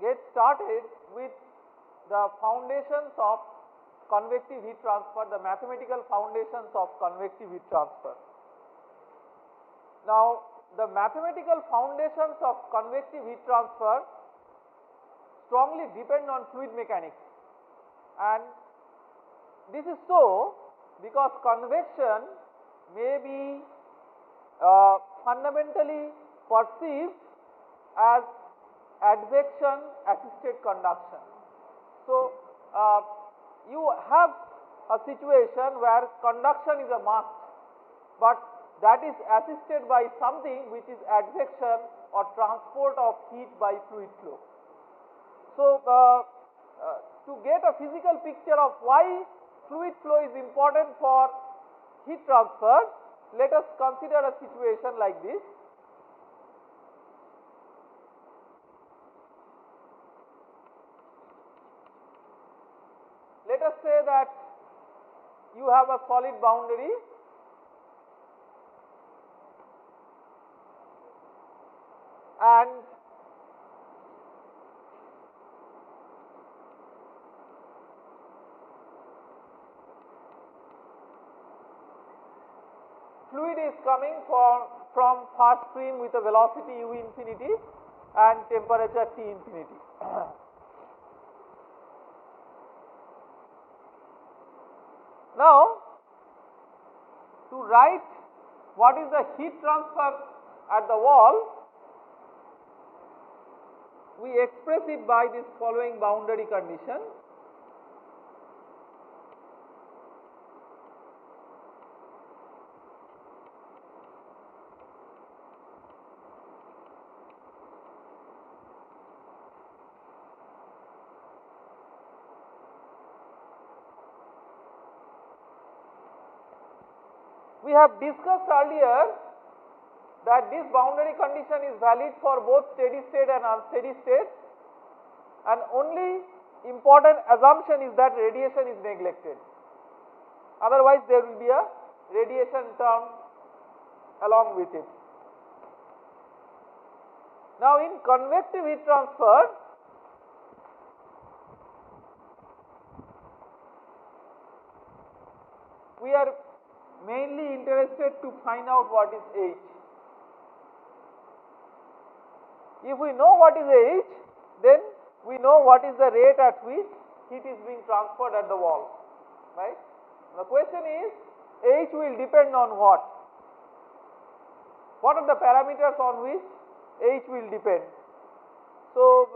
get started with the foundations of convective heat transfer, the mathematical foundations of convective heat transfer. Now, the mathematical foundations of convective heat transfer strongly depend on fluid mechanics, and this is so because convection may be fundamentally perceived as advection assisted conduction. So, you have a situation where conduction is a must, but that is assisted by something which is advection or transport of heat by fluid flow. So, to get a physical picture of why fluid flow is important for heat transfer, let us consider a situation like this. Let us say that you have a solid boundary and fluid is coming from fast stream with a velocity u infinity and temperature T infinity. Now, to write what is the heat transfer at the wall, we express it by this following boundary condition. We have discussed earlier that this boundary condition is valid for both steady state and unsteady state, and only important assumption is that radiation is neglected. Otherwise, there will be a radiation term along with it. Now, in convective heat transfer, we are mainly interested to find out what is H. If we know what is H, then we know what is the rate at which heat is being transferred at the wall, right? The question is, H will depend on what? What are the parameters on which H will depend? So,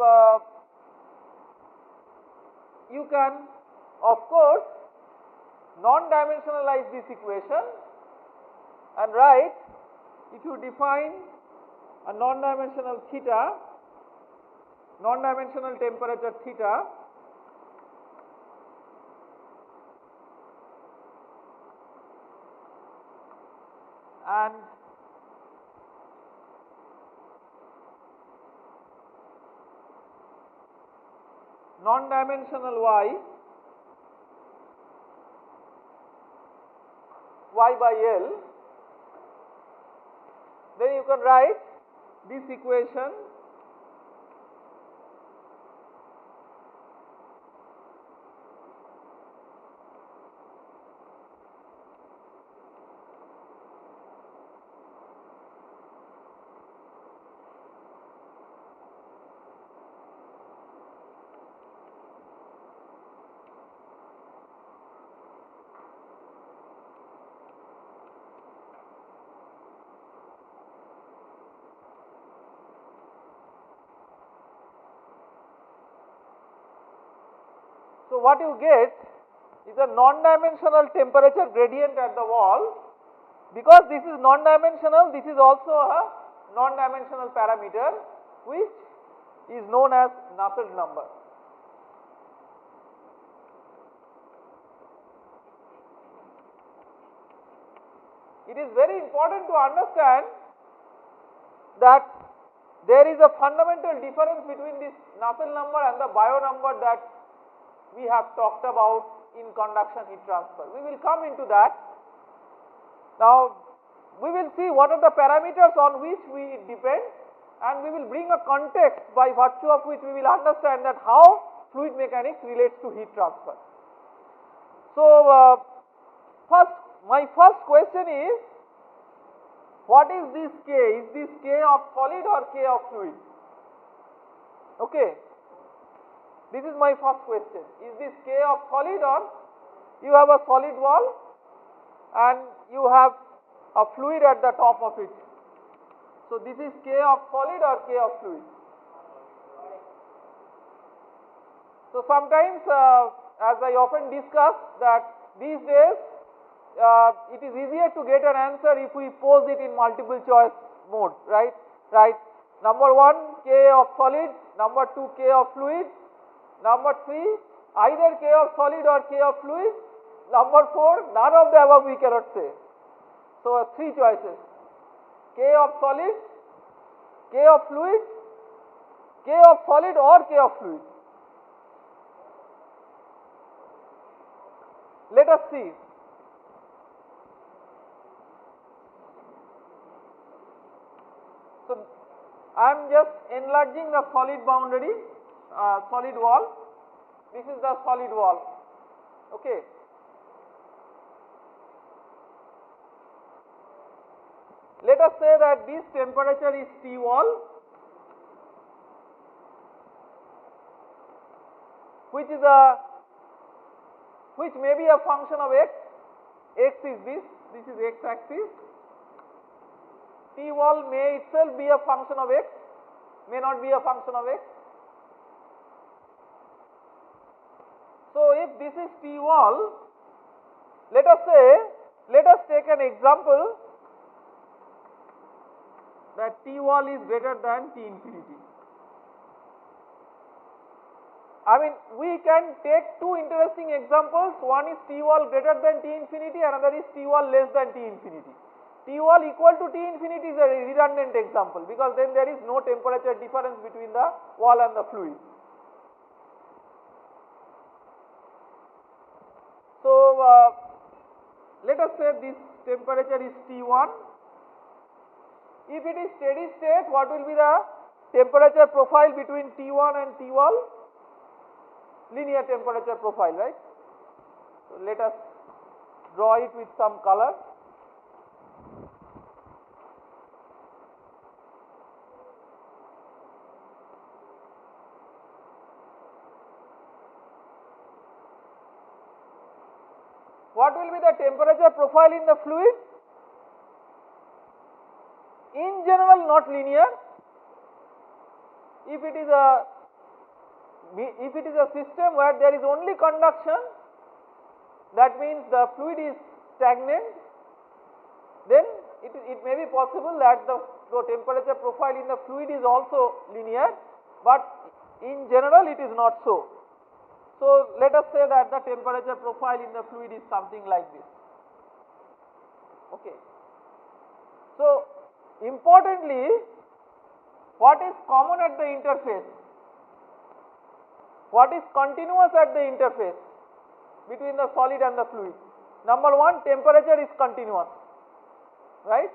you can of course non-dimensionalize this equation and write, if you define a non-dimensional theta, non-dimensional temperature theta, and non-dimensional y by L, then you can write this equation So, what you get is a non-dimensional temperature gradient at the wall. Because this is non-dimensional, this is also a non-dimensional parameter which is known as Nusselt number. It is very important to understand that there is a fundamental difference between this Nusselt number and the Biot number that we have talked about in conduction heat transfer. We will come into that. Now, we will see what are the parameters on which we depend and we will bring a context by virtue of which we will understand that how fluid mechanics relates to heat transfer. So, my first question is, what is this K? Is this K of solid or K of fluid? Okay. This is my first question. Is this K of solid, or you have a solid wall and you have a fluid at the top of it? So, this is K of solid or K of fluid? So, sometimes as I often discuss that these days it is easier to get an answer if we pose it in multiple choice mode, right? Number 1 K of solid, number 2 K of fluid, number 3 either K of solid or K of fluid, number 4 none of the above we cannot say. So, 3 choices: K of solid, K of fluid, K of solid or K of fluid. Let us see. So, I am just enlarging the solid boundary, solid wall. This is the solid wall. Okay. Let us say that this temperature is T wall, which may be a function of x. X is this is x axis. T wall may itself be a function of x, may not be a function of x. So, if this is T wall, let us take an example that T wall is greater than T infinity. I mean, we can take two interesting examples. One is T wall greater than T infinity, another is T wall less than T infinity. T wall equal to T infinity is a redundant example, because then there is no temperature difference between the wall and the fluid. So, let us say this temperature is T1. If it is steady state, what will be the temperature profile between T1 and T wall? Linear temperature profile, right? So, let us draw it with some color. What will be the temperature profile in the fluid? In general, not linear. If it is a system where there is only conduction, that means the fluid is stagnant, then it may be possible that the temperature profile in the fluid is also linear, but in general it is not so. So, let us say that the temperature profile in the fluid is something like this. Okay. So, importantly, what is common at the interface? What is continuous at the interface between the solid and the fluid? Number 1, temperature is continuous, right?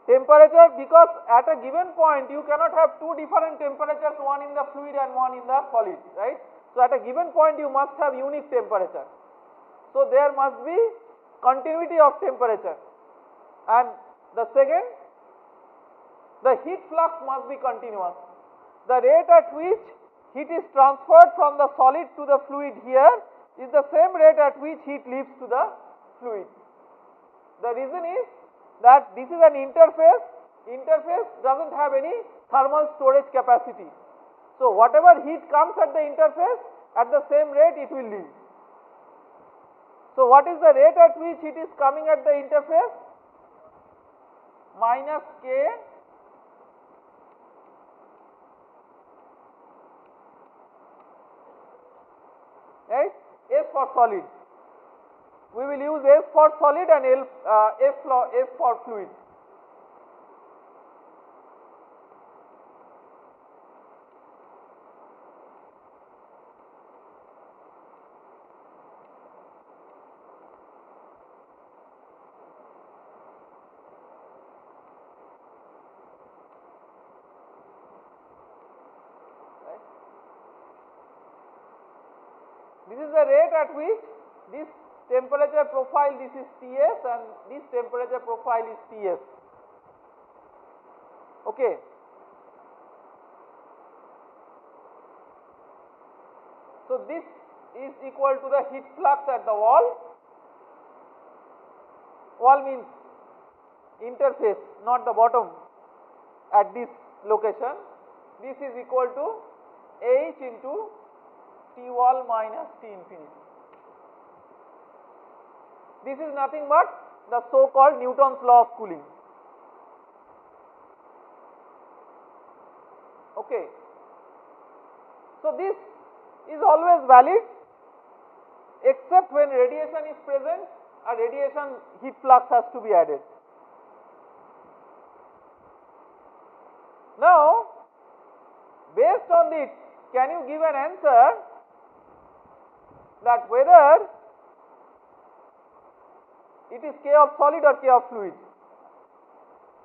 Temperature, because at a given point you cannot have two different temperatures, one in the fluid and one in the solid, right? So, at a given point you must have unique temperature. So, there must be continuity of temperature. And the second, the heat flux must be continuous. The rate at which heat is transferred from the solid to the fluid here is the same rate at which heat leaves to the fluid. The reason is that this is an interface does not have any thermal storage capacity. So, whatever heat comes at the interface, at the same rate it will leave. So, what is the rate at which it is coming at the interface? Minus K right, S for solid. We will use S for solid and F for fluid. This is the rate at which this temperature profile, this is Ts, and this temperature profile is Ts. Okay. So this is equal to the heat flux at the wall. Wall means interface, not the bottom at this location. This is equal to H into T wall minus T infinity. This is nothing but the so called Newton's law of cooling. Okay. So this is always valid except when radiation is present, a radiation heat flux has to be added. Now, based on this, can you give an answer that whether it is K of solid or K of fluid?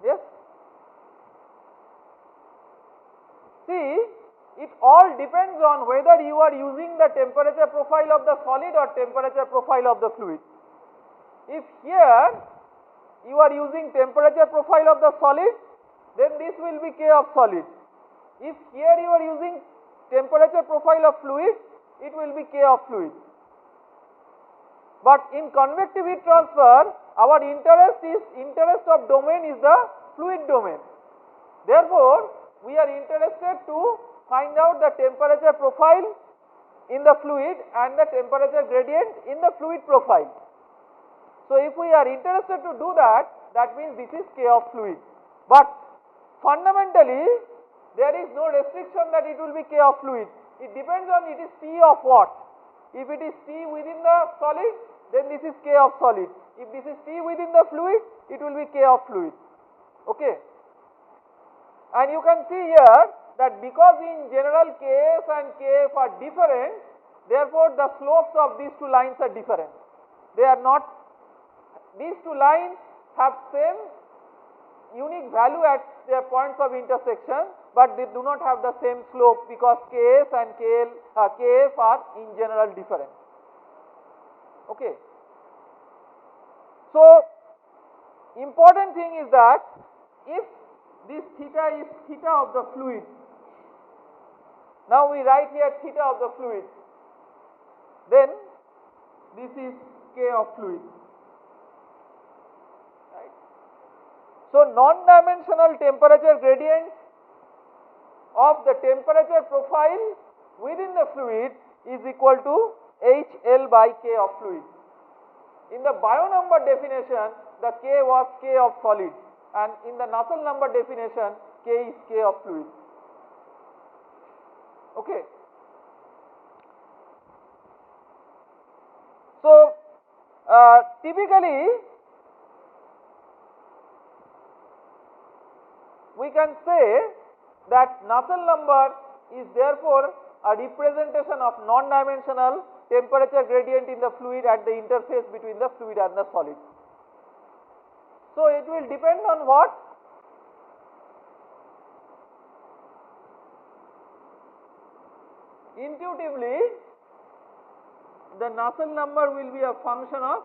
Yes? See, it all depends on whether you are using the temperature profile of the solid or temperature profile of the fluid. If here you are using temperature profile of the solid, then this will be K of solid. If here you are using temperature profile of fluid, it will be K of fluid. But in convective heat transfer, our interest of domain is the fluid domain. Therefore, we are interested to find out the temperature profile in the fluid and the temperature gradient in the fluid profile. So if we are interested to do that, that means this is K of fluid. But fundamentally, there is no restriction that it will be K of fluid. It depends on it is T of what. If it is T within the solid, then this is K of solid. If this is T within the fluid, it will be K of fluid. Okay. And you can see here that because in general Ks and Kf are different, therefore the slopes of these two lines are different. They are not, these two lines have same unique value at their points of intersection, but they do not have the same slope because Ks and Kf are in general different. Okay. So, important thing is that if this theta is theta of the fluid, now we write here theta of the fluid, then this is K of fluid. Right. So, non-dimensional temperature gradient of the temperature profile within the fluid is equal to HL by K of fluid. In the Biot number definition, the K was K of solid, and in the Nusselt number definition, K is K of fluid. Okay. So, typically we can say that Nusselt number is therefore a representation of non-dimensional temperature gradient in the fluid at the interface between the fluid and the solid. So, it will depend on what? Intuitively, the Nusselt number will be a function of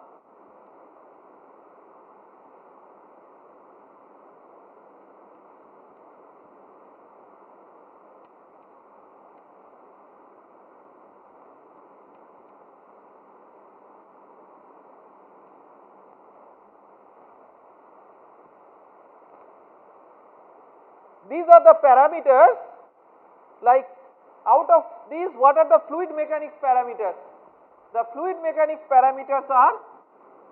these are the parameters, like out of these what are the fluid mechanics parameters? The fluid mechanics parameters are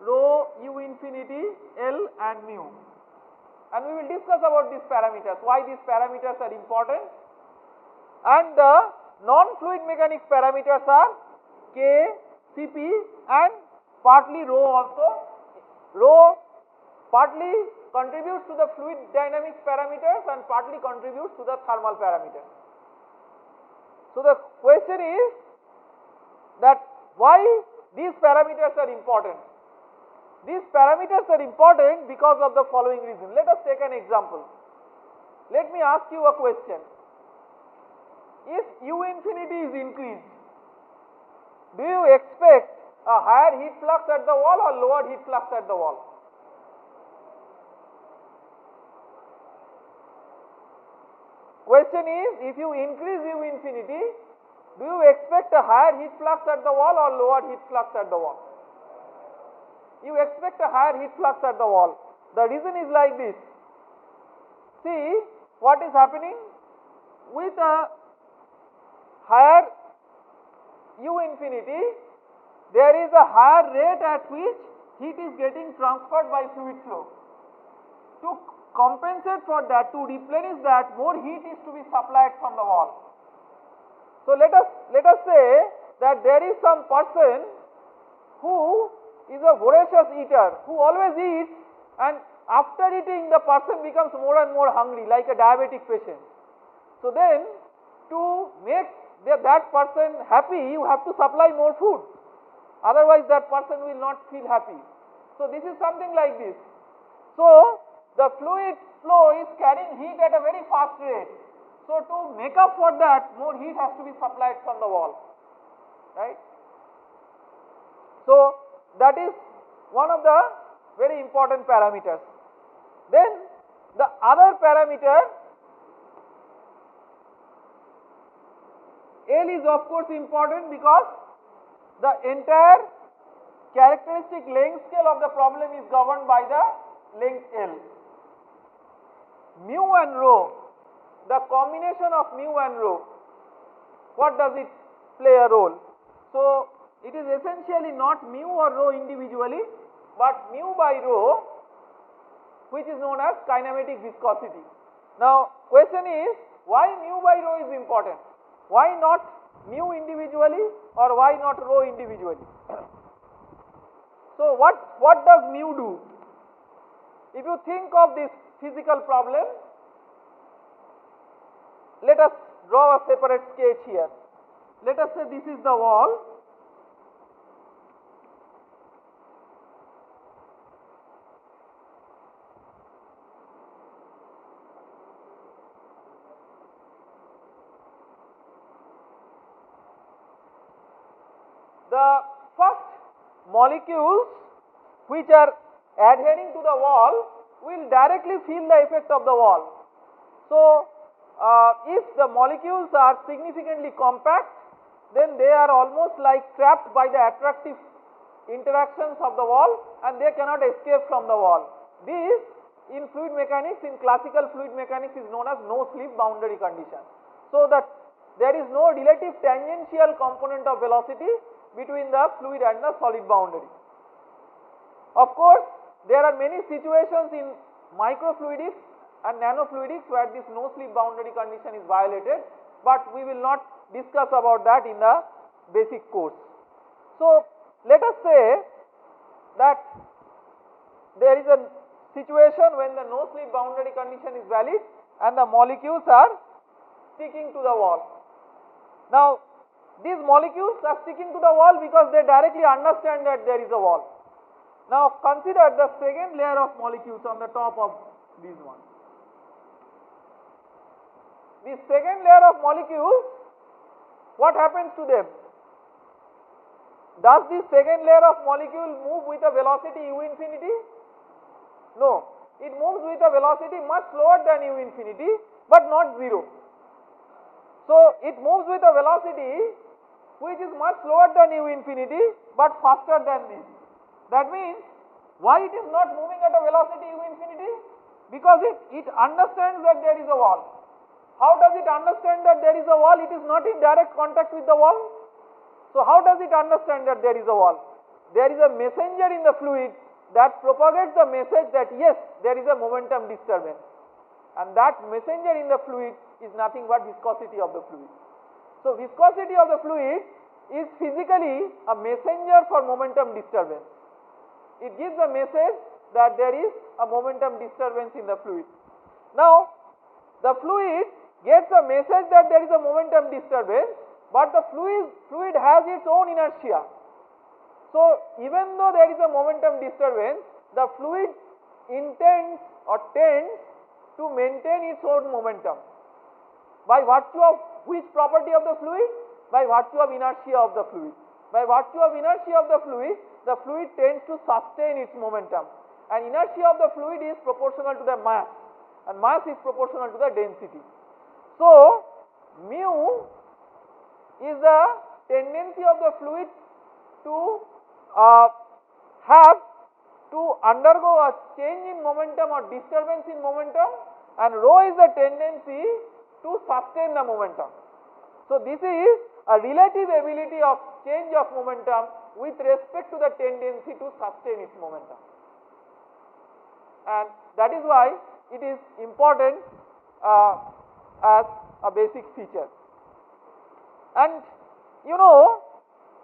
rho, U infinity, L and mu, and we will discuss about these parameters, why these parameters are important. And the non-fluid mechanics parameters are K, Cp and partly rho also. Rho partly contributes to the fluid dynamics parameters and partly contributes to the thermal parameters. So, the question is that why these parameters are important? These parameters are important because of the following reason. Let us take an example. Let me ask you a question. If U infinity is increased, do you expect a higher heat flux at the wall or lower heat flux at the wall? Question is, if you increase U infinity, do you expect a higher heat flux at the wall or lower heat flux at the wall? You expect a higher heat flux at the wall. The reason is like this. See what is happening with a higher U infinity, there is a higher rate at which heat is getting transferred by fluid flow. To compensate for that, to replenish that, more heat is to be supplied from the wall. So let us say that there is some person who is a voracious eater, who always eats, and after eating the person becomes more and more hungry, like a diabetic patient. So then, to make that person happy, you have to supply more food, otherwise that person will not feel happy. So this is something like this. So the fluid flow is carrying heat at a very fast rate. So to make up for that, more heat has to be supplied from the wall, right? So that is one of the very important parameters. Then the other parameter, L, is of course important because the entire characteristic length scale of the problem is governed by the length L. Mu and rho, the combination of mu and rho, what does it play a role? So it is essentially not mu or rho individually, but mu by rho, which is known as kinematic viscosity. Now question is, why mu by rho is important? Why not mu individually or why not rho individually? So what does mu do? If you think of this physical problem, let us draw a separate sketch here. Let us say this is the wall. The first molecules which are adhering to the wall will directly feel the effect of the wall. So if the molecules are significantly compact, then they are almost like trapped by the attractive interactions of the wall and they cannot escape from the wall. This in fluid mechanics, in classical fluid mechanics, is known as no slip boundary condition. So that there is no relative tangential component of velocity between the fluid and the solid boundary. Of course, there are many situations in microfluidics and nanofluidics where this no slip boundary condition is violated, but we will not discuss about that in the basic course. So let us say that there is a situation when the no slip boundary condition is valid and the molecules are sticking to the wall. Now these molecules are sticking to the wall because they directly understand that there is a wall. Now consider the second layer of molecules on the top of these ones. This second layer of molecules, what happens to them? Does this second layer of molecule move with a velocity u infinity? No, it moves with a velocity much slower than u infinity, but not 0. So it moves with a velocity which is much slower than u infinity but faster than this. That means, why it is not moving at a velocity u infinity? Because it understands that there is a wall. How does it understand that there is a wall? It is not in direct contact with the wall. So how does it understand that there is a wall? There is a messenger in the fluid that propagates the message that yes, there is a momentum disturbance, and that messenger in the fluid is nothing but viscosity of the fluid. So viscosity of the fluid is physically a messenger for momentum disturbance. It gives a message that there is a momentum disturbance in the fluid. Now the fluid gets a message that there is a momentum disturbance, but the fluid has its own inertia. So even though there is a momentum disturbance, the fluid intends or tends to maintain its own momentum. By virtue of which property of the fluid? By virtue of inertia of the fluid. By virtue of inertia of the fluid tends to sustain its momentum, and inertia of the fluid is proportional to the mass, and mass is proportional to the density. So, mu is the tendency of the fluid to undergo a change in momentum or disturbance in momentum, and rho is the tendency to sustain the momentum. So, this is a relative ability of change of momentum with respect to the tendency to sustain its momentum, and that is why it is important as a basic feature. And you know,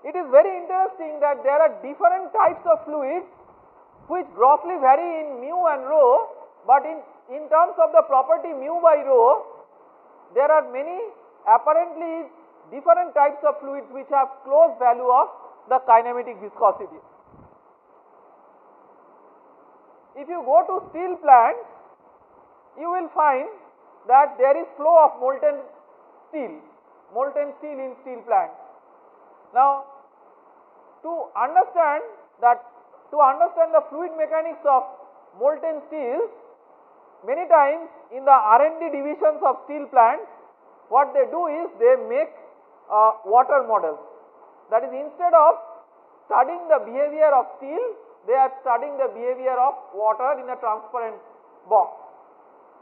it is very interesting that there are different types of fluids which grossly vary in mu and rho, but in terms of the property mu by rho, there are many apparently different types of fluids which have close value of the kinematic viscosity. If you go to steel plants, you will find that there is flow of molten steel in steel plants. Now, to understand the fluid mechanics of molten steel, many times in the R&D divisions of steel plants, what they do is they make water models. That is, instead of studying the behavior of steel, they are studying the behavior of water in a transparent box.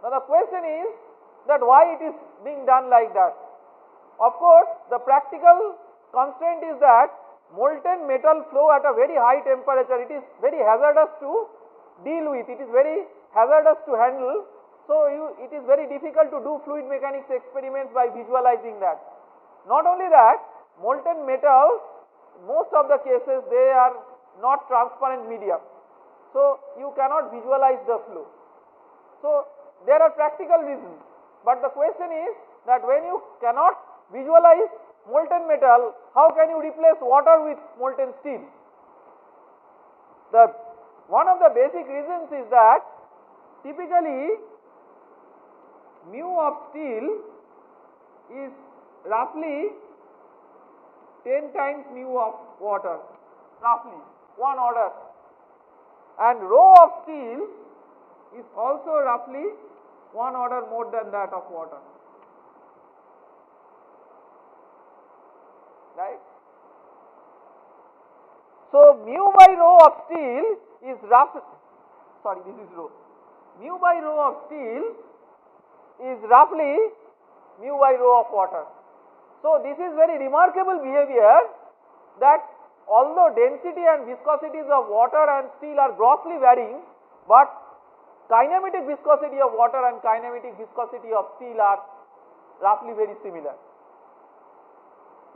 Now, the question is that why it is being done like that? Of course, the practical constraint is that molten metal flow at a very high temperature. It is very hazardous to deal with, it is very hazardous to handle. So, it is very difficult to do fluid mechanics experiments by visualizing that. Not only that, molten metals, most of the cases they are not transparent medium. So, you cannot visualize the flow. So, there are practical reasons, but the question is that when you cannot visualize molten metal, how can you replace water with molten steel? One of the basic reasons is that typically mu of steel is roughly 10 times mu of water, roughly one order, and rho of steel is also roughly one order more than that of water. Right. So, mu by rho of steel is mu by rho of steel is roughly mu by rho of water. So, this is very remarkable behavior that although density and viscosities of water and steel are grossly varying, but kinematic viscosity of water and kinematic viscosity of steel are roughly very similar.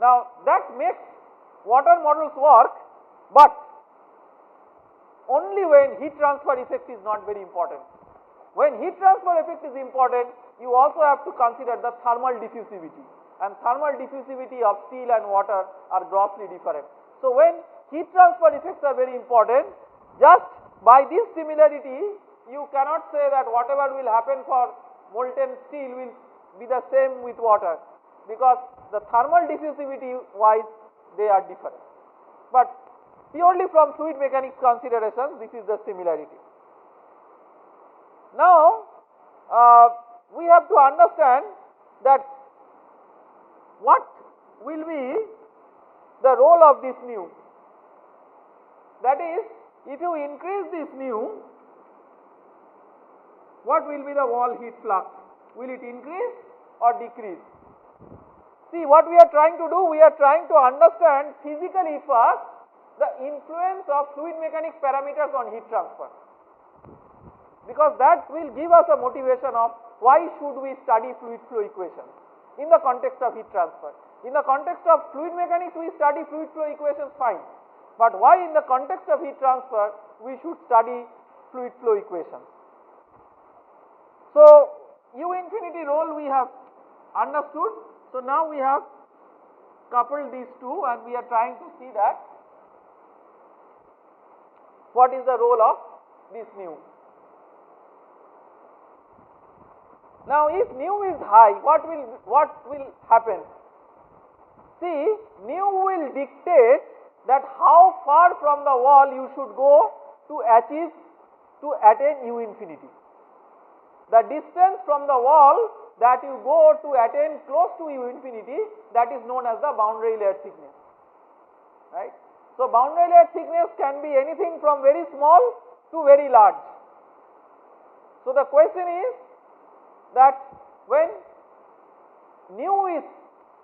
Now, that makes water models work, but only when heat transfer effect is not very important. When heat transfer effect is important, you also have to consider the thermal diffusivity, and thermal diffusivity of steel and water are grossly different. So, when heat transfer effects are very important, just by this similarity you cannot say that whatever will happen for molten steel will be the same with water, because the thermal diffusivity wise they are different. But purely from fluid mechanics considerations, this is the similarity. Now, we have to understand that what will be the role of this mu. That is, if you increase this mu, what will be the wall heat flux? Will it increase or decrease? See, what we are trying to do, we are trying to understand physically first the influence of fluid mechanics parameters on heat transfer, because that will give us a motivation of why should we study fluid flow equations in the context of heat transfer. In the context of fluid mechanics we study fluid flow equations fine, but why in the context of heat transfer we should study fluid flow equations. So, U infinity role we have understood. So, now we have coupled these two and we are trying to see that what is the role of this mu. Now, if mu is high, what will happen? See, mu will dictate that how far from the wall you should go to attain u infinity. The distance from the wall that you go to attain close to u infinity, that is known as the boundary layer thickness, right. So, boundary layer thickness can be anything from very small to very large. So, the question is that when nu is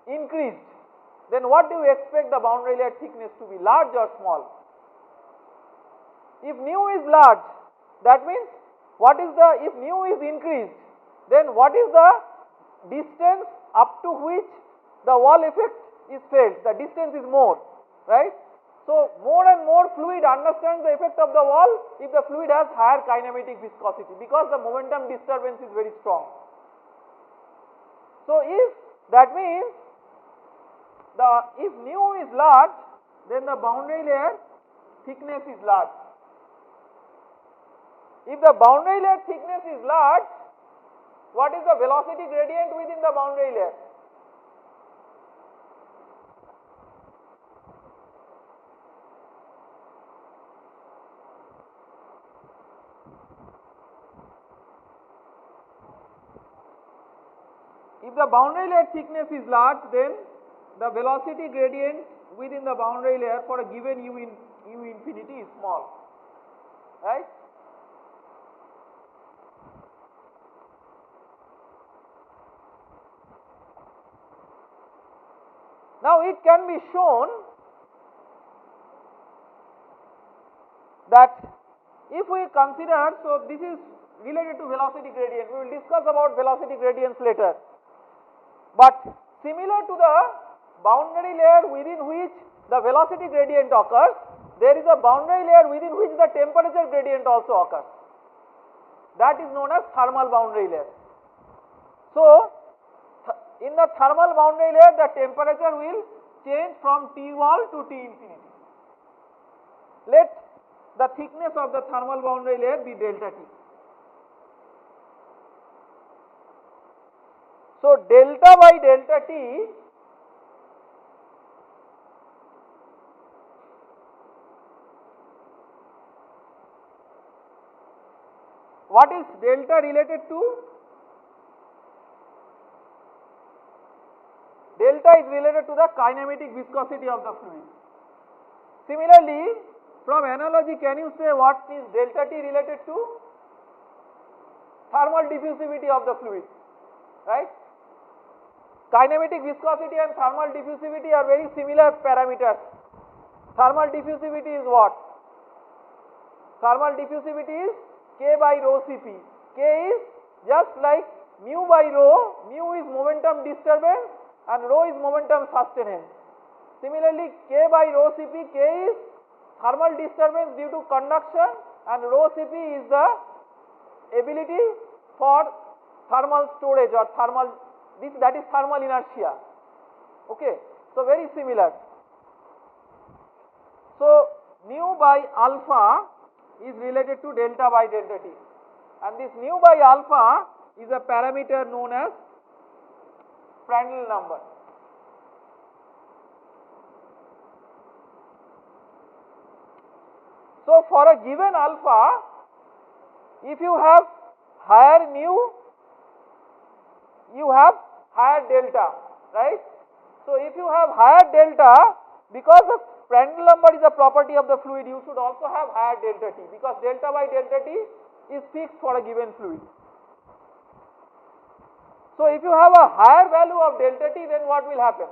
increased, then what do you expect the boundary layer thickness to be, large or small? If nu is large, that means if nu is increased, then what is the distance up to which the wall effect is felt? The distance is more, right. So, more and more fluid understands the effect of the wall if the fluid has higher kinematic viscosity, because the momentum disturbance is very strong. So, if that means if nu is large, then the boundary layer thickness is large. If the boundary layer thickness is large, what is the velocity gradient within the boundary layer? If the boundary layer thickness is large, then the velocity gradient within the boundary layer for a given u infinity is small, right. Now, it can be shown that if we consider, so this is related to velocity gradient, we will discuss about velocity gradients later, but similar to the boundary layer within which the velocity gradient occurs, there is a boundary layer within which the temperature gradient also occurs, that is known as thermal boundary layer. So, in the thermal boundary layer, the temperature will change from T wall to T infinity. Let the thickness of the thermal boundary layer be delta T. So, delta by delta T what is delta related to? Delta is related to the kinematic viscosity of the fluid. Similarly, from analogy, can you say what is delta T related to? Thermal diffusivity of the fluid, right. Kinematic viscosity and thermal diffusivity are very similar parameters. Thermal diffusivity is what? Thermal diffusivity is K by rho Cp. K is just like mu by rho, mu is momentum disturbance and rho is momentum sustenance. Similarly, K by rho Cp, K is thermal disturbance due to conduction and rho Cp is the ability for thermal storage or thermal, that is thermal inertia. Okay. So, very similar. So, nu by alpha is related to delta by delta T, and this nu by alpha is a parameter known as Prandtl number. So, for a given alpha, if you have higher nu, you have higher delta, right. So, if you have higher delta, because the Prandtl number is a property of the fluid, you should also have higher delta T, because delta by delta T is fixed for a given fluid. So, if you have a higher value of delta T, then what will happen?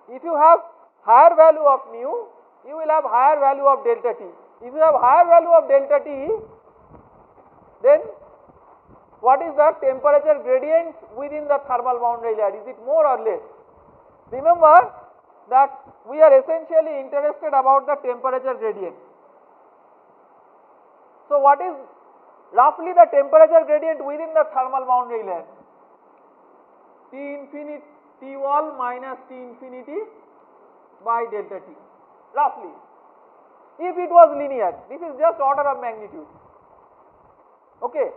If you have higher value of nu, you will have higher value of delta T. If you have higher value of delta T, then what is the temperature gradient within the thermal boundary layer? Is it more or less? Remember that we are essentially interested about the temperature gradient. So, what is roughly the temperature gradient within the thermal boundary layer? T infinity, T wall minus T infinity by delta T, roughly. If it was linear, this is just order of magnitude. Okay.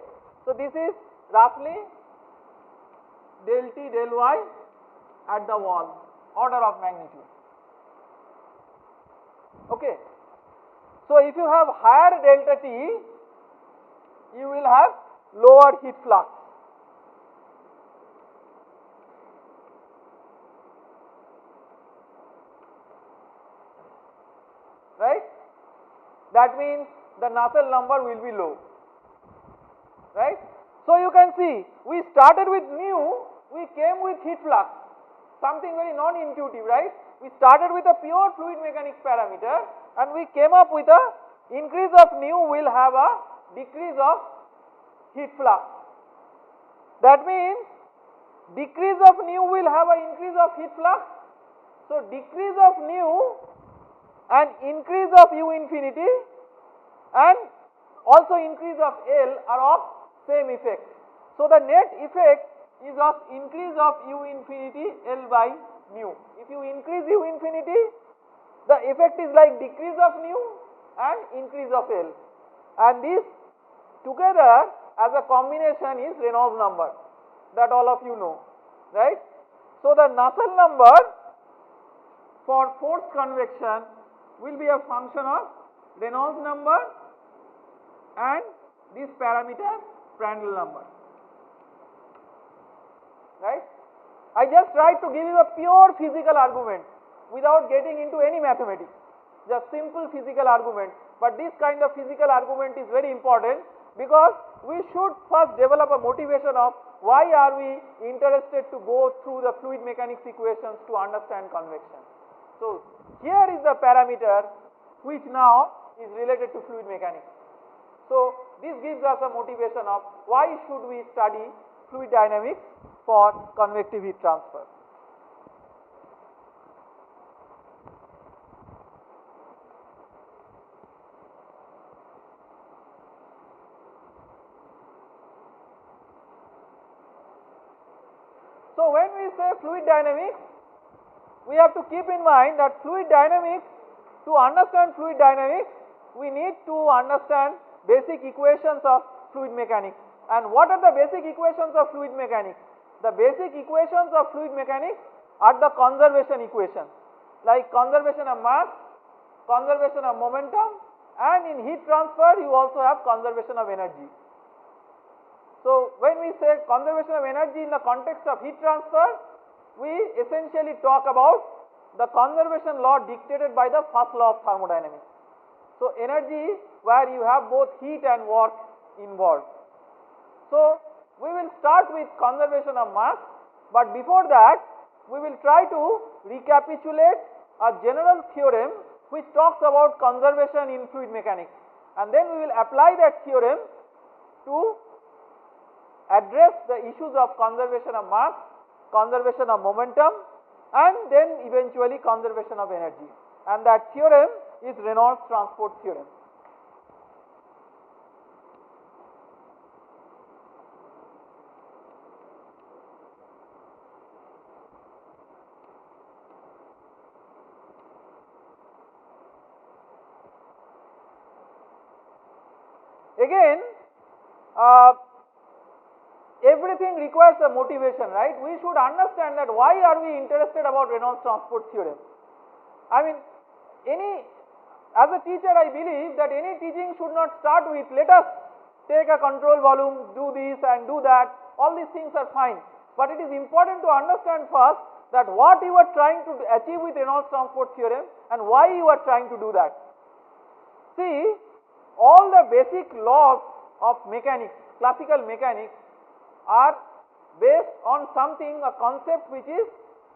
So, this is roughly del T del Y at the wall, order of magnitude. Okay. So if you have higher delta T, you will have lower heat flux. Right? That means the Nusselt number will be low. Right? So you can see, we started with nu, we came with heat flux, something very non-intuitive, right? We started with a pure fluid mechanics parameter and we came up with a increase of nu will have a decrease of heat flux. That means decrease of nu will have an increase of heat flux. So decrease of nu and increase of U infinity and also increase of L are of same effect. So the net effect is of increase of U infinity L by nu. If you increase U infinity, the effect is like decrease of nu and increase of L, and this together as a combination is Reynolds number, that all of you know, right? So the Nusselt number for forced convection will be a function of Reynolds number and this parameter Prandtl number, right? I just tried to give you a pure physical argument without getting into any mathematics, just simple physical argument. But this kind of physical argument is very important because we should first develop a motivation of why are we interested to go through the fluid mechanics equations to understand convection. So here is the parameter which now is related to fluid mechanics. So this gives us a motivation of why should we study fluid dynamics for convective heat transfer. So when we say fluid dynamics, we have to keep in mind that fluid dynamics, to understand fluid dynamics, we need to understand basic equations of fluid mechanics. And what are the basic equations of fluid mechanics? The basic equations of fluid mechanics are the conservation equations, like conservation of mass, conservation of momentum, and in heat transfer you also have conservation of energy. So when we say conservation of energy in the context of heat transfer, we essentially talk about the conservation law dictated by the first law of thermodynamics. So energy where you have both heat and work involved. So we will start with conservation of mass, but before that we will try to recapitulate a general theorem which talks about conservation in fluid mechanics, and then we will apply that theorem to address the issues of conservation of mass, conservation of momentum, and then eventually conservation of energy, and that theorem is Reynolds transport theorem. Again, everything requires a motivation, right? We should understand that why are we interested about Reynolds transport theorem. I mean, as a teacher I believe that any teaching should not start with let us take a control volume, do this and do that, all these things are fine, but it is important to understand first that what you are trying to achieve with Reynolds transport theorem and why you are trying to do that. See, all the basic laws of mechanics, classical mechanics, are based on something, a concept which is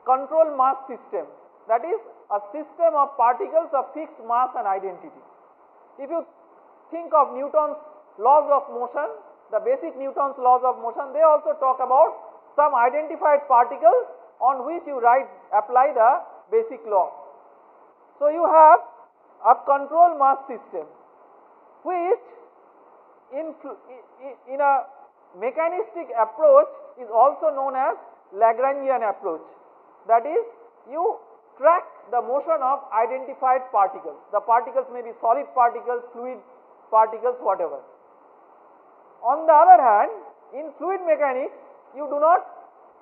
control mass system, that is a system of particles of fixed mass and identity. If you think of Newton's laws of motion, the basic Newton's laws of motion, they also talk about some identified particles on which you apply the basic law. So you have a control mass system which in a mechanistic approach is also known as Lagrangian approach, that is you track the motion of identified particles. The particles may be solid particles, fluid particles, whatever. On the other hand, in fluid mechanics you do not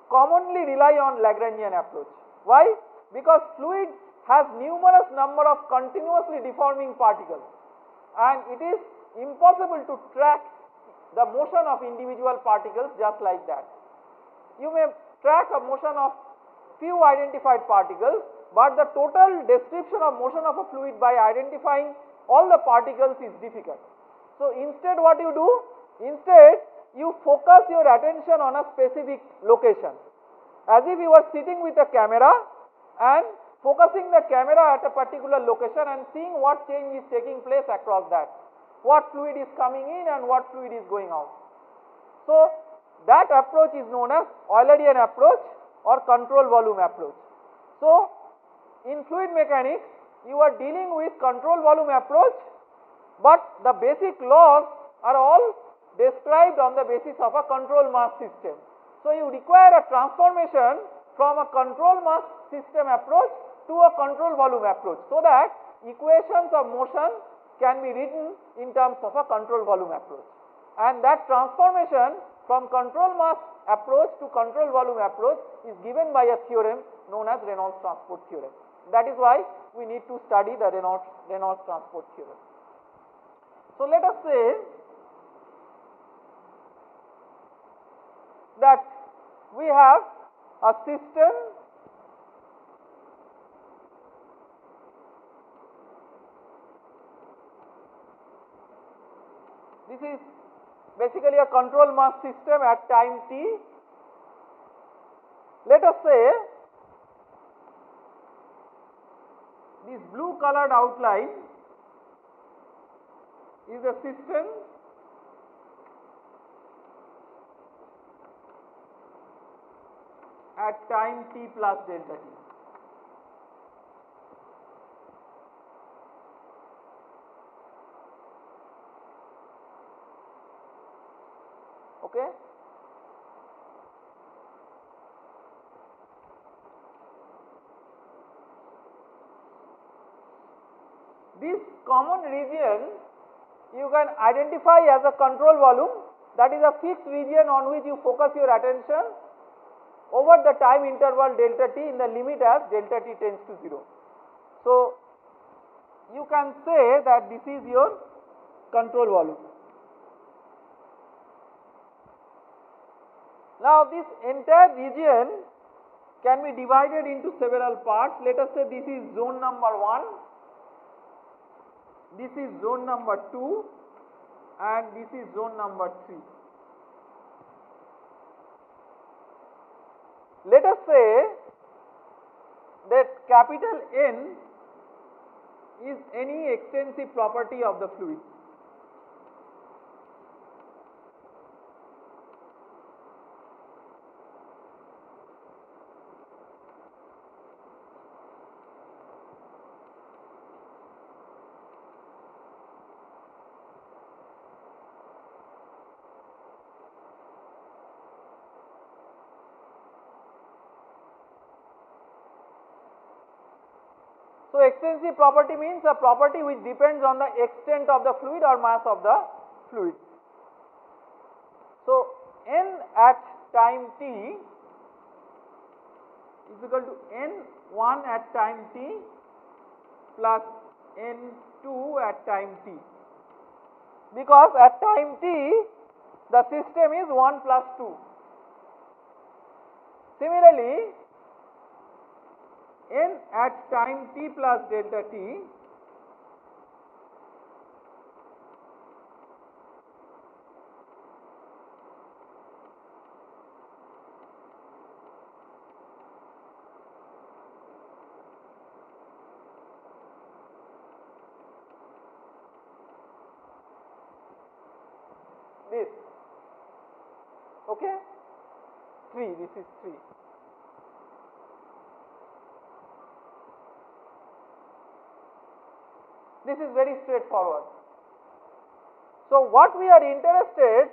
commonly rely on Lagrangian approach. Why? Because fluid has numerous number of continuously deforming particles, and it is impossible to track the motion of individual particles just like that. You may track a motion of few identified particles, but the total description of motion of a fluid by identifying all the particles is difficult. So instead what you do? Instead you focus your attention on a specific location, as if you are sitting with a camera and focusing the camera at a particular location and seeing what change is taking place across that, what fluid is coming in and what fluid is going out. So that approach is known as Eulerian approach or control volume approach. So in fluid mechanics you are dealing with control volume approach, but the basic laws are all described on the basis of a control mass system. So you require a transformation from a control mass system approach to a control volume approach, so that equations of motion can be written in terms of a control volume approach, and that transformation from control mass approach to control volume approach is given by a theorem known as Reynolds transport theorem. That is why we need to study the Reynolds transport theorem. So let us say that we have a system this is basically a control mass system at time t. Let us say this blue colored outline is a system at time t plus delta t. Okay. This common region you can identify as a control volume, that is a fixed region on which you focus your attention over the time interval delta t in the limit as delta t tends to 0. So you can say that this is your control volume. Now this entire region can be divided into several parts. Let us say this is zone number 1, this is zone number 2 and this is zone number 3. Let us say that capital N is any extensive property of the fluid. So extensive property means a property which depends on the extent of the fluid or mass of the fluid. So N at time t is equal to N1 at time t plus N2 at time t, because at time t the system is 1 plus 2. Similarly, N at time t plus delta t this, okay, 3, this is 3. This is very straightforward. So what we are interested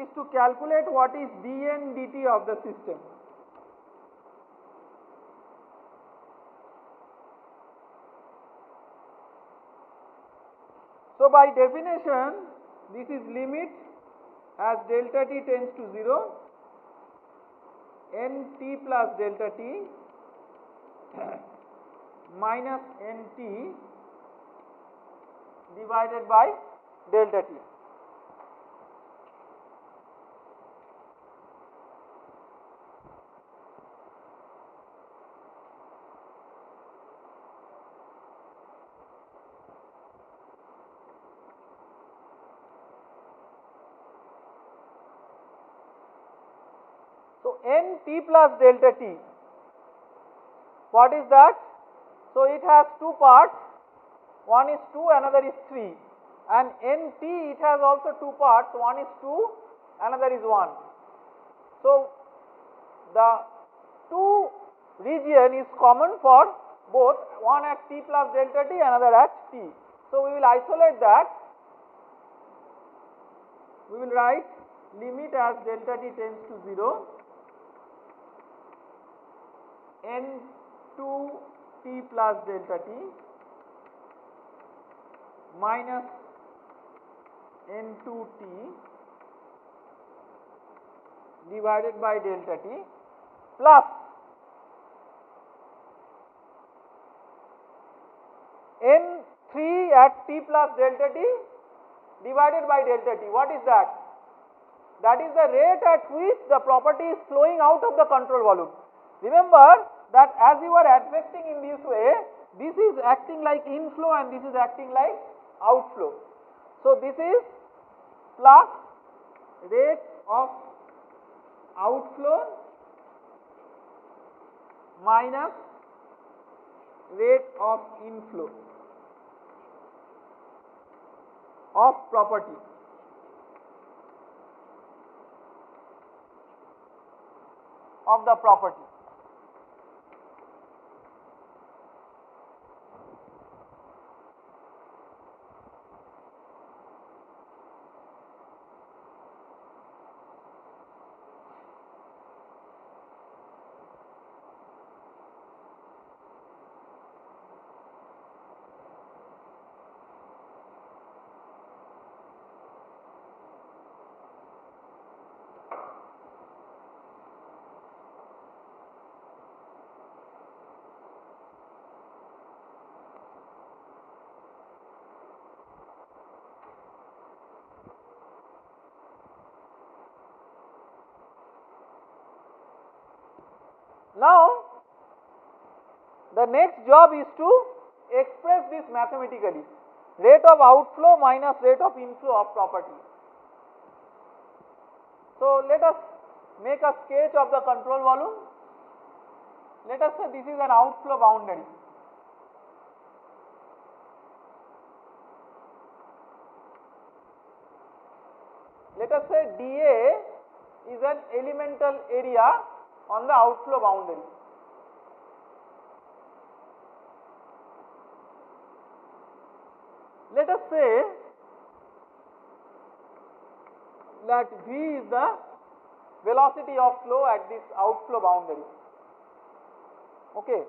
is to calculate what is dN dt of the system. So by definition, this is limit as delta t tends to 0, n t plus delta t minus nt divided by delta t. So, nt plus delta t, what is that? So, it has two parts, one is 2, another is 3, and nt it has also two parts, one is 2, another is 1. So, the two region is common for both, one at t plus delta t, another at t. So, we will isolate that, we will write limit as delta t tends to 0, n2 t plus delta t minus n2 t divided by delta t plus n3 at t plus delta t divided by delta t. What is that? That is the rate at which the property is flowing out of the control volume. Remember that as you are advecting in this way, this is acting like inflow and this is acting like outflow. So, this is plus rate of outflow minus rate of inflow of property. Of the property. Now, the next job is to express this mathematically, rate of outflow minus rate of inflow of property. So, let us make a sketch of the control volume. Let us say this is an outflow boundary. Let us say dA is an elemental area on the outflow boundary. Let us say that V is the velocity of flow at this outflow boundary. Okay.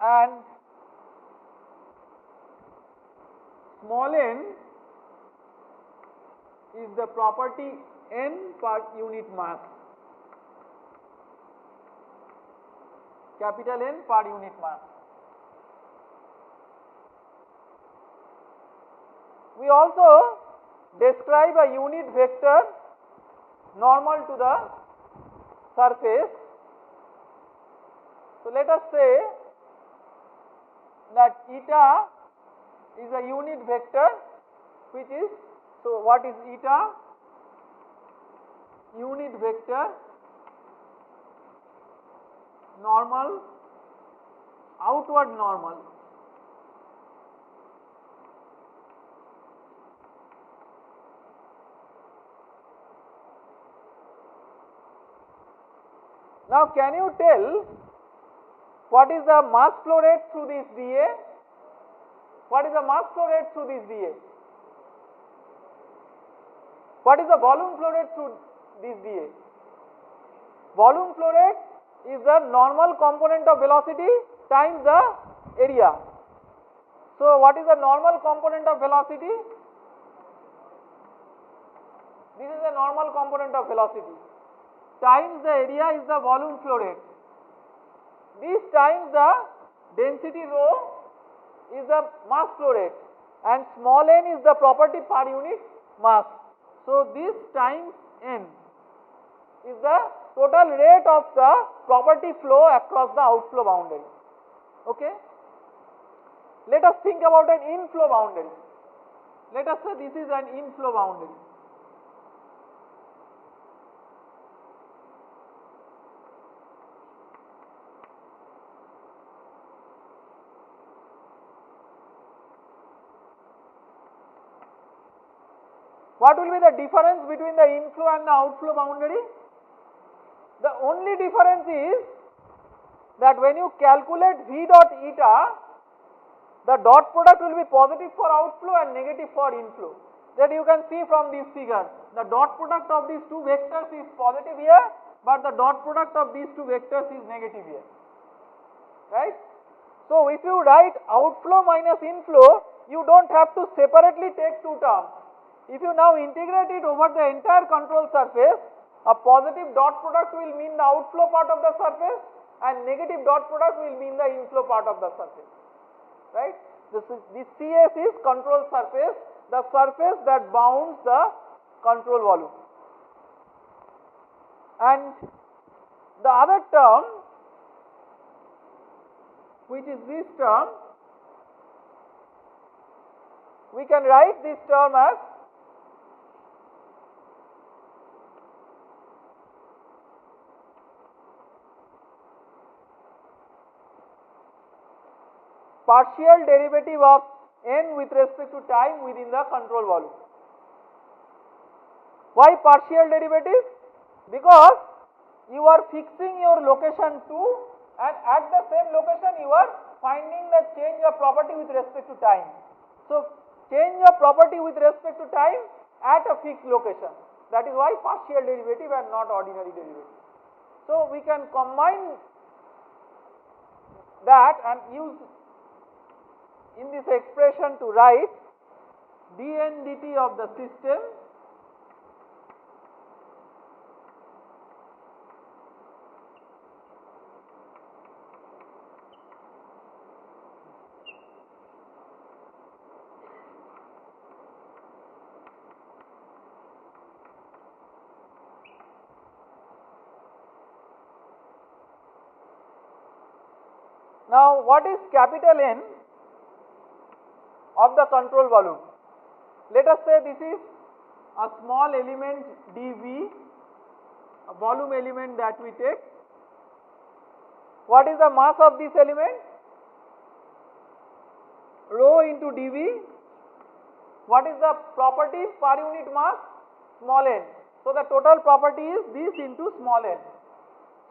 And small n is the property n per unit mass, capital N per unit mass. We also describe a unit vector normal to the surface. So, let us say that eta is a unit vector which is, so what is eta? Unit vector normal, outward normal. Now, can you tell what is the mass flow rate through this dA? What is the mass flow rate through this dA? What is the volume flow rate through this dA? Volume flow rate is the normal component of velocity times the area. So, what is the normal component of velocity? This is the normal component of velocity times the area is the volume flow rate. this times the density rho is the mass flow rate and small n is the property per unit mass. So, this times n is the total rate of the property flow across the outflow boundary. Okay. Let us think about an inflow boundary. Let us say this is an inflow boundary. What will be the difference between the inflow and the outflow boundary? The only difference is that when you calculate V dot eta, the dot product will be positive for outflow and negative for inflow. That you can see from this figure. The dot product of these two vectors is positive here, but the dot product of these two vectors is negative here. Right? So, if you write outflow minus inflow, you don't have to separately take two terms. If you now integrate it over the entire control surface, a positive dot product will mean the outflow part of the surface and negative dot product will mean the inflow part of the surface. Right? This CS is control surface, the surface that bounds the control volume. And the other term, which is this term, we can write this term as partial derivative of n with respect to time within the control volume. Why partial derivative? Because you are fixing your location 2 and at the same location you are finding the change of property with respect to time. So, change of property with respect to time at a fixed location. That is why partial derivative and not ordinary derivative. So, we can combine that and use in this expression to write dn dt of the system Now, what is capital N of the control volume? Let us say this is a small element dV, a volume element that we take. What is the mass of this element? Rho into dV. What is the property per unit mass? Small n. So, the total property is this into small n.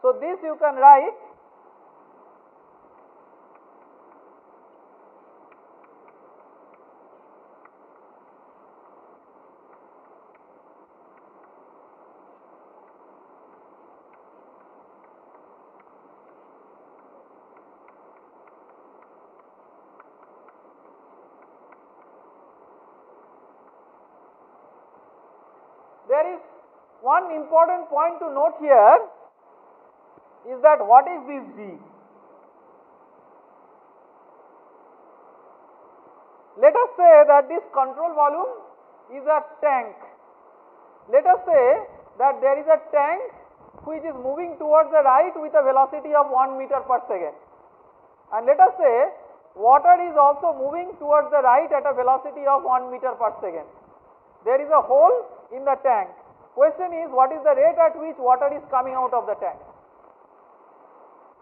So, this you can write there is one important point to note here is that what is this V? Let us say that this control volume is a tank. Let us say that there is a tank which is moving towards the right with a velocity of 1 meter per second. And let us say water is also moving towards the right at a velocity of 1 meter per second. There is a hole in the tank. Question is, what is the rate at which water is coming out of the tank?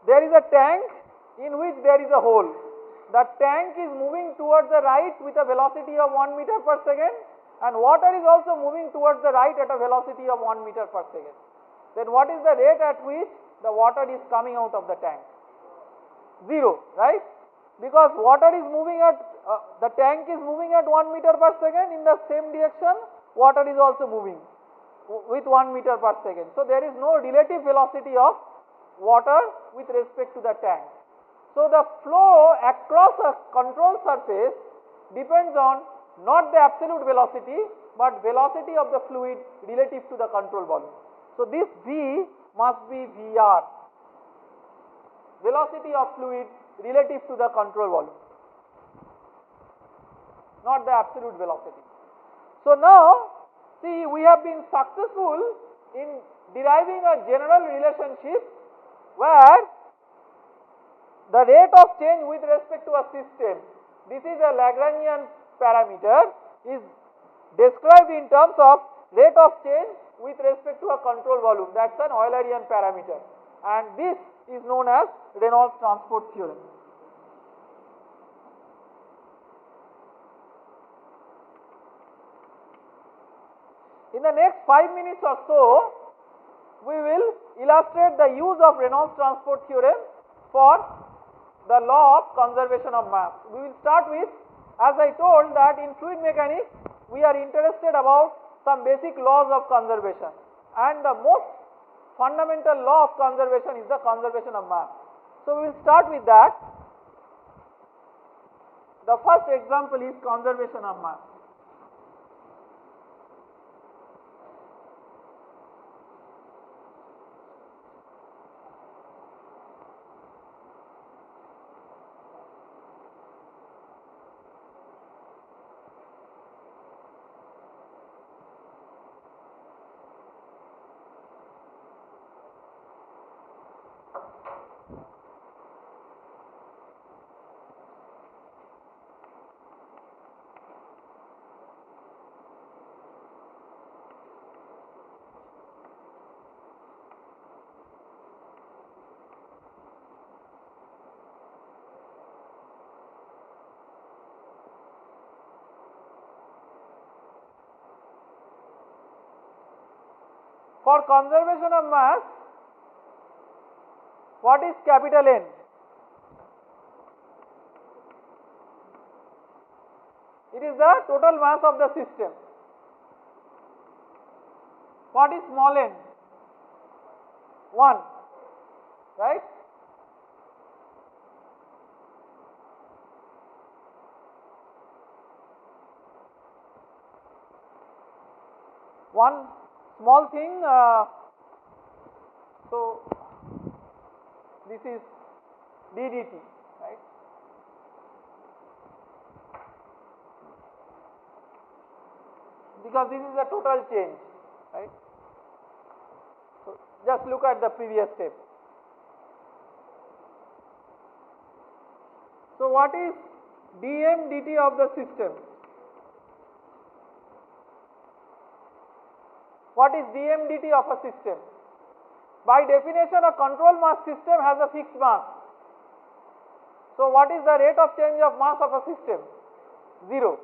There is a tank in which there is a hole. The tank is moving towards the right with a velocity of 1 meter per second and water is also moving towards the right at a velocity of 1 meter per second. Then what is the rate at which the water is coming out of the tank? 0, right? Because water is moving at, the tank is moving at 1 meter per second, in the same direction water is also moving with 1 meter per second. So, there is no relative velocity of water with respect to the tank. So, the flow across a control surface depends on not the absolute velocity, but velocity of the fluid relative to the control volume. So, this V must be VR. velocity of fluid relative to the control volume, not the absolute velocity. So now see, we have been successful in deriving a general relationship where the rate of change with respect to a system, this is a Lagrangian parameter, is described in terms of rate of change with respect to a control volume, that is an Eulerian parameter, and this is known as Reynolds transport theorem. In the next 5 minutes or so, we will illustrate the use of Reynolds transport theorem for the law of conservation of mass. We will start with, as I told, that in fluid mechanics we are interested about some basic laws of conservation, and the most fundamental law of conservation is the conservation of mass. So we will start with that. The first example is conservation of mass. For conservation of mass, what is capital N? It is the total mass of the system. What is small n? 1, right? One small thing, so this is ddt, right? Because this is the total change, right? So just look at the previous step. So what is dm dt of the system? What is dm dt of a system? By definition, a control mass system has a fixed mass. So what is the rate of change of mass of a system? 0,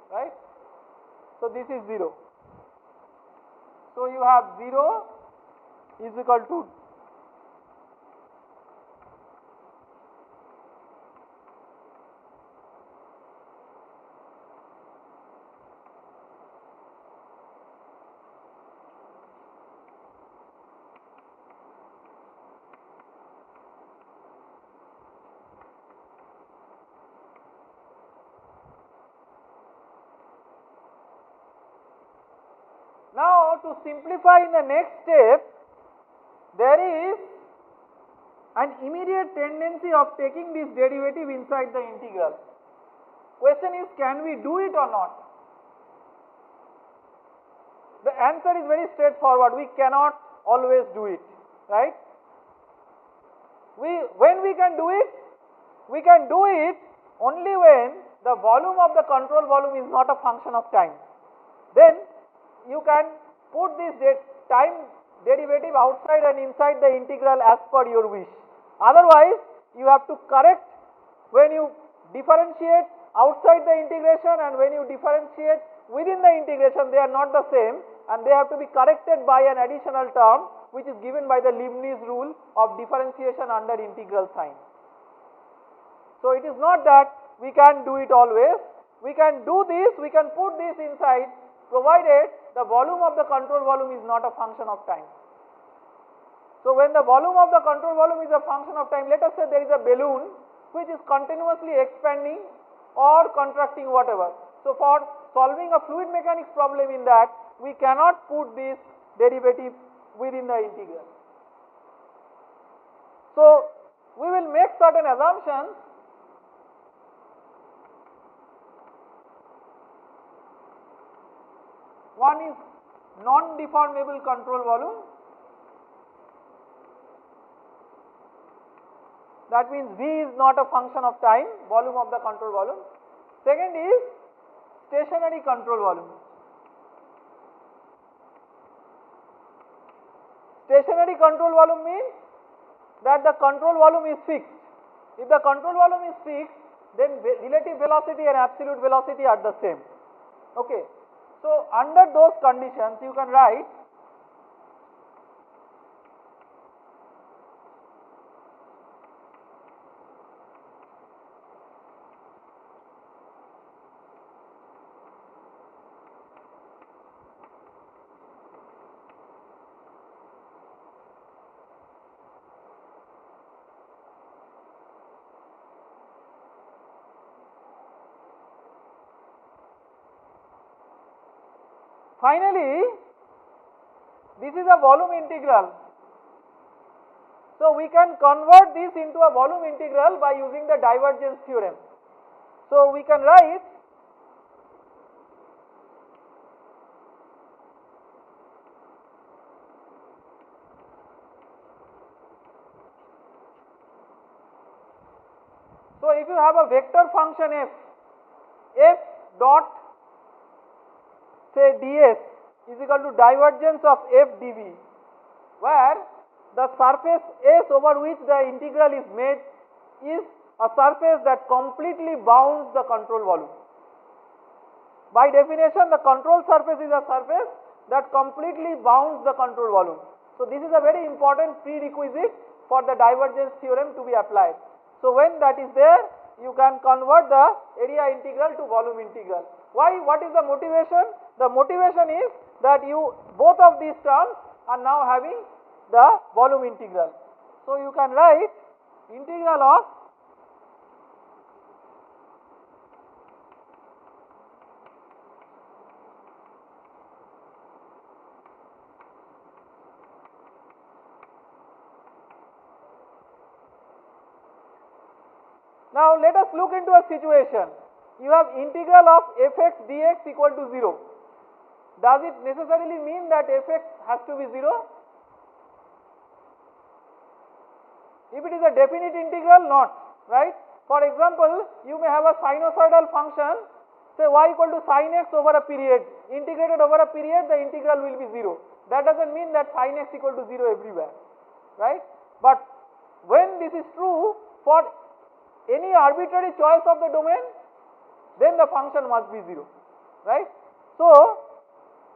right? So this is 0. So you have 0 is equal to Now, to simplify in the next step, there is an immediate tendency of taking this derivative inside the integral. Question is, can we do it or not? The answer is very straightforward. We cannot always do it, right? When we can do it? We can do it only when the volume of the control volume is not a function of time. Then you can put this time derivative outside and inside the integral as per your wish. Otherwise, you have to correct when you differentiate outside the integration and when you differentiate within the integration, they are not the same, and they have to be corrected by an additional term which is given by the Leibniz rule of differentiation under integral sign. So it is not that we can do it always. We can do this, we can put this inside, provided the volume of the control volume is not a function of time. So when the volume of the control volume is a function of time, let us say there is a balloon which is continuously expanding or contracting, whatever. So for solving a fluid mechanics problem in that, we cannot put this derivative within the integral. So we will make certain assumptions. One is non-deformable control volume. That means V is not a function of time, volume of the control volume. Second is stationary control volume. Stationary control volume means that the control volume is fixed. If the control volume is fixed, then relative velocity and absolute velocity are the same. Okay. So, under those conditions you can write finally, this is a volume integral. So, we can convert this into a volume integral by using the divergence theorem. So, we can write so if you have a vector function f dot say ds is equal to divergence of f dv, where the surface S over which the integral is made is a surface that completely bounds the control volume. By definition, the control surface is a surface that completely bounds the control volume. So, this is a very important prerequisite for the divergence theorem to be applied. So, when that is there, you can convert the area integral to volume integral. Why? What is the motivation? The motivation is that both of these terms are now having the volume integral. So, you can write integral of now let us look into a situation. You have integral of fx dx equal to 0. Does it necessarily mean that fx has to be 0? If it is a definite integral, not, right? For example, you may have a sinusoidal function, say y equal to sin x over a period, integrated over a period, the integral will be 0. That does not mean that sin x equal to 0 everywhere, right? But when this is true for any arbitrary choice of the domain, then the function must be 0, right? So,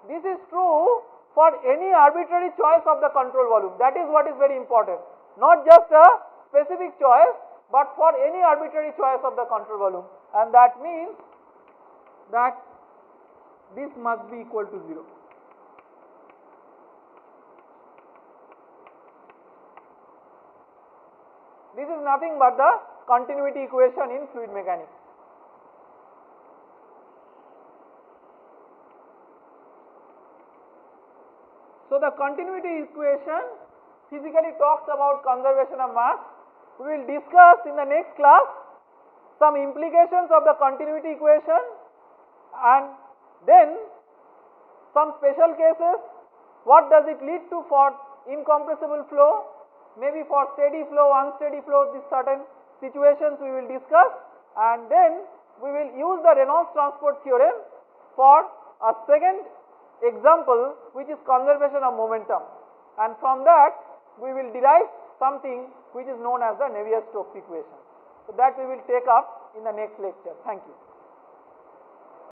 this is true for any arbitrary choice of the control volume. That is what is very important. Not just a specific choice, but for any arbitrary choice of the control volume, and that means that this must be equal to 0. This is nothing but the continuity equation in fluid mechanics. So, the continuity equation physically talks about conservation of mass. We will discuss in the next class some implications of the continuity equation, and then some special cases. What does it lead to for incompressible flow, maybe for steady flow, unsteady flow, these certain situations we will discuss, and then we will use the Reynolds transport theorem for a second example, which is conservation of momentum, and from that we will derive something which is known as the Navier-Stokes equation. So, that we will take up in the next lecture. Thank you.